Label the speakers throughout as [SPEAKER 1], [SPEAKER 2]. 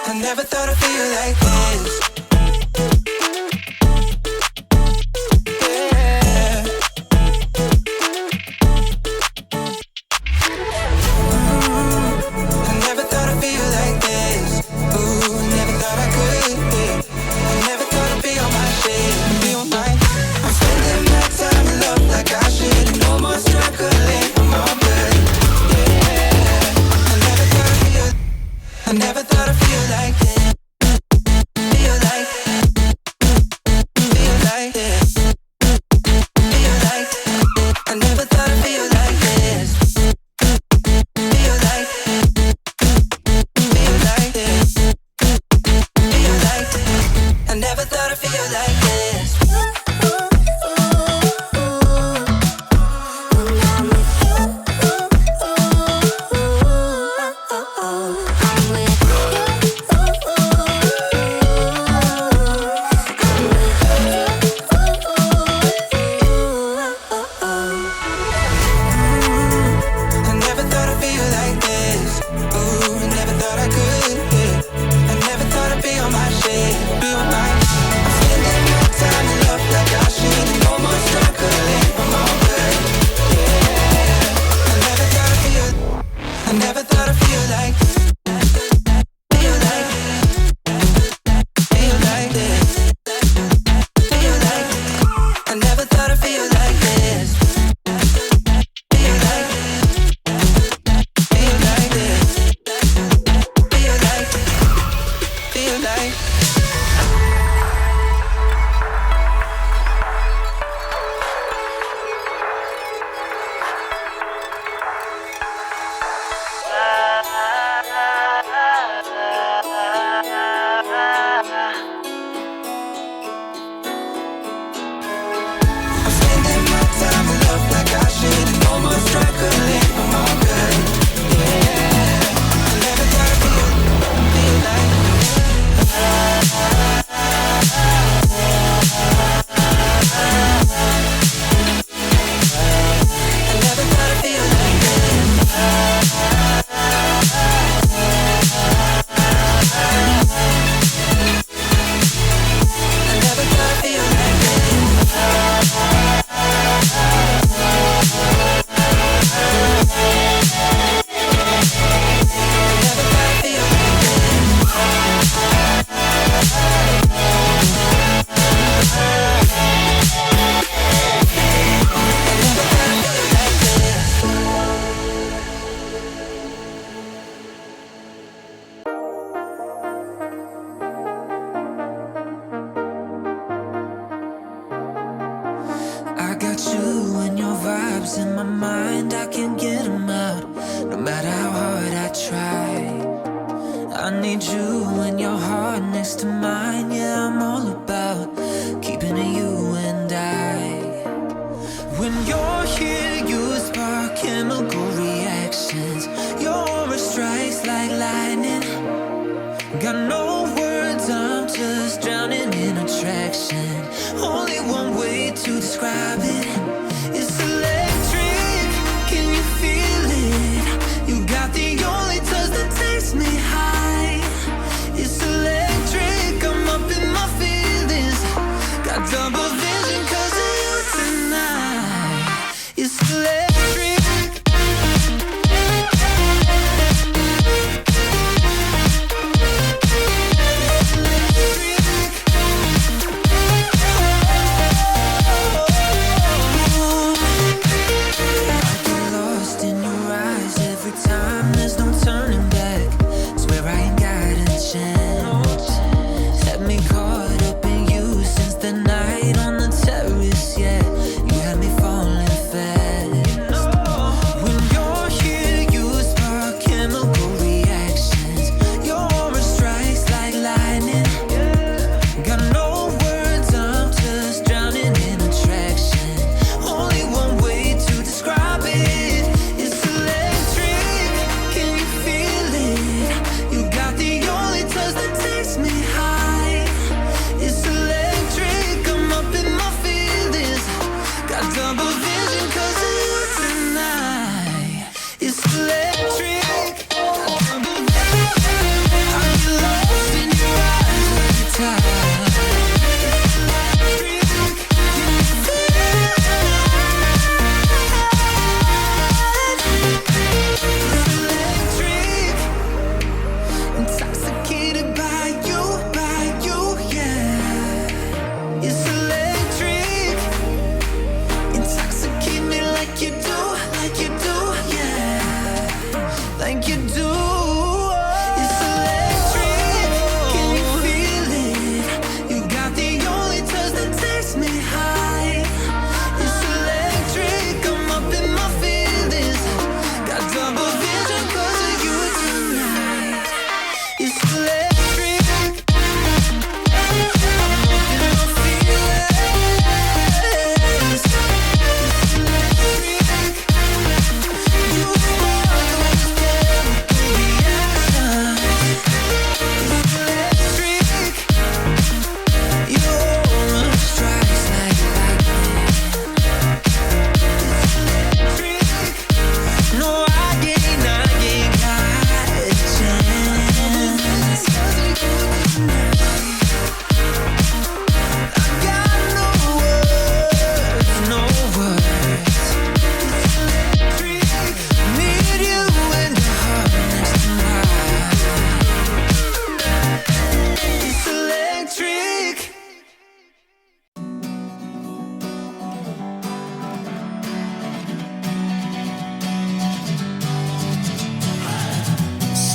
[SPEAKER 1] I never thought I'd feel like this.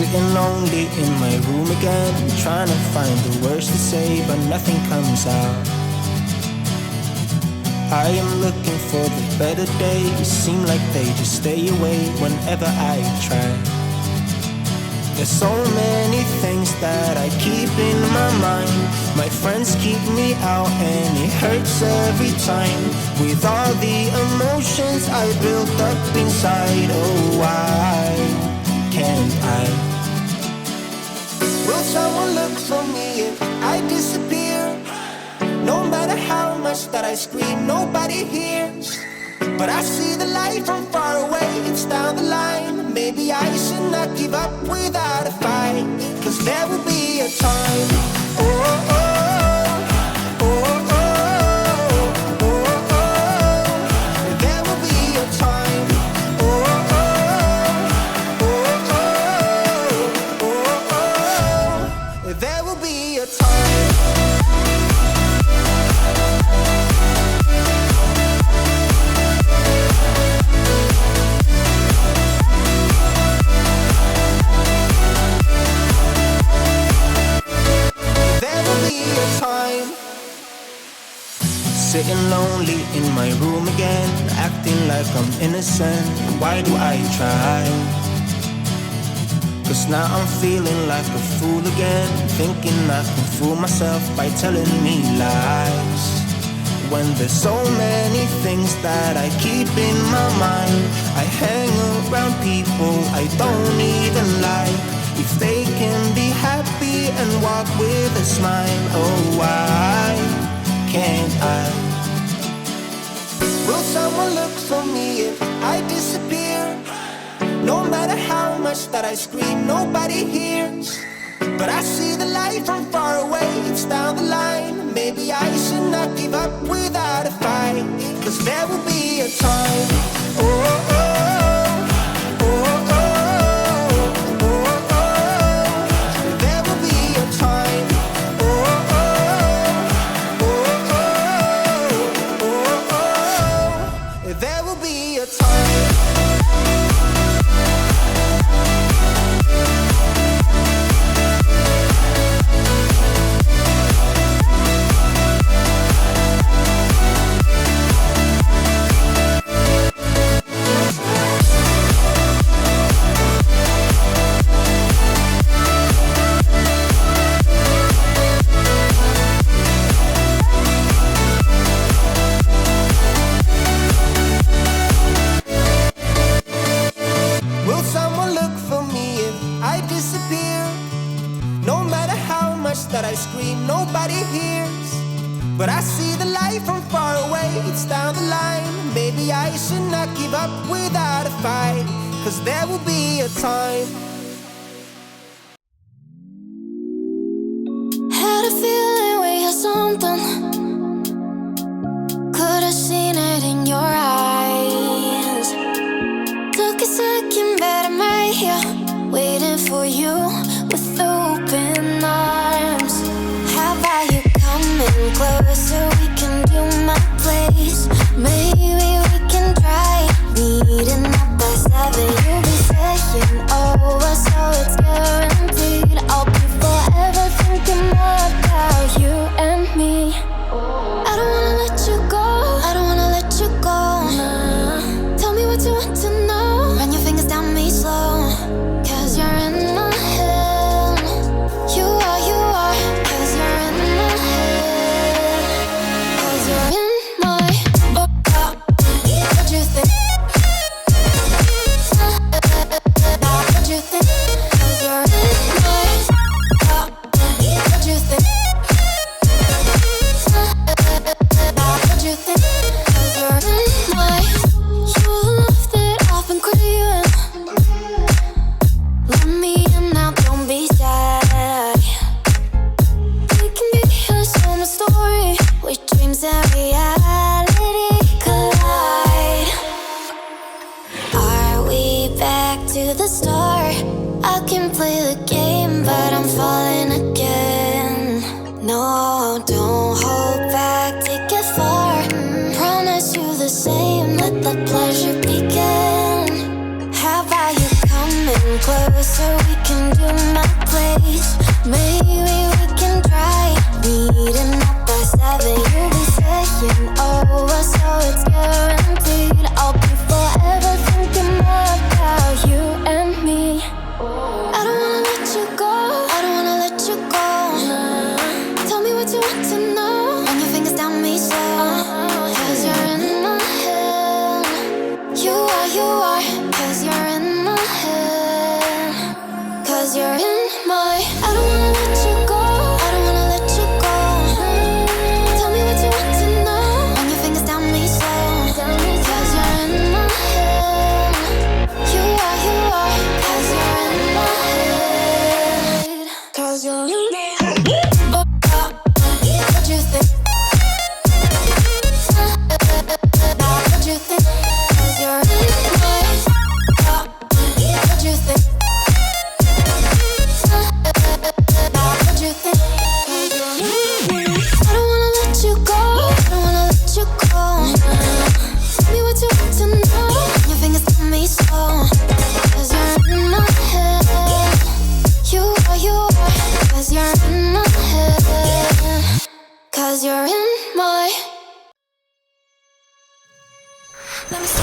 [SPEAKER 2] Sitting lonely in my room again, trying to find the words to say, but nothing comes out. I am looking for the better days, seem like they just stay away whenever I try. There's so many things that I keep in my mind. My friends keep me out and it hurts every time. With all the emotions I built up inside, oh why can't I? Will someone look for me if I disappear? No matter how much that I scream, nobody hears. But I see the light from far away, it's down the line. Maybe I should not give up without a fight, 'cause there will be a time. Oh, oh, oh, oh, oh, oh, oh. There will be a time. Oh, oh, oh, oh, oh, oh. There will be a time. Sitting lonely in my room again, acting like I'm innocent. Why do I try? 'Cause now I'm feeling like a fool again, thinking I can fool myself by telling me lies. When there's so many things that I keep in my mind, I hang around people I don't even like. If they can be happy and walk with a smile, oh why can't I? Will someone look for me if I disappear? No matter how much that I scream, nobody hears. But I see the light from far away, it's down the line. Maybe I should not give up without a fight, 'cause there will be a time. Oh, oh, oh, oh, oh, oh, oh. There will be a time. Oh, oh, oh, oh, oh, oh. There will be a time. That I scream, nobody hears. But I see the light from far away, it's down the line. Maybe I should not give up without a fight, 'cause there will be a time.
[SPEAKER 3] Had a feeling we had something. Could have seen it in your eyes. Took a second, but I'm right here, waiting for you with open arms. How about you coming closer? We can do my place. Maybe we can try meeting up by 7. You'll be saying over, so it's guaranteed. I'll be forever thinking more about you and me. I don't wanna let you go, I don't wanna let you go. Nah. Tell me what you want to know. Run your fingers down me slow, 'cause you're in my head. You are, 'cause you're in my head. 'Cause you're in my what you think? What you think? 'Cause you're in my what you think? What you think? 'Cause you're in my you love that I've been craving. Let me in now, don't be shy. We can be a summer story where dreams and reality collide. Are we back to the start? I can play the game, but I'm falling again. No, don't hold back, take it far. Promise you the same, let the pleasure begin. How about you coming closer? We can to my place. Maybe we can try meeting up by 7. You'll be saying over, so it's guaranteed. I'll be forever thinking more about you and me. I don't wanna let you go, I don't wanna let you go. Tell me what you want to know. Run your fingers down me slow, 'cause you're in my head. You are, 'cause you're in my head. 'Cause you're in my. I don't wanna let you go, I don't wanna let you go. Tell me what you want to know. Run your fingers down me slow, 'cause you're in my head. You are, 'cause you're in my head. 'Cause you're in my head. What you think? What you think? 'Cause you're in my head. What you think? What you think? 'Cause you're in my head. I don't wanna let you go, I don't wanna let you go. Tell me what you want to know. Your fingers on me slow, 'cause you're in my head. You are, 'cause you're in my head. 'Cause you're in my. Let me see.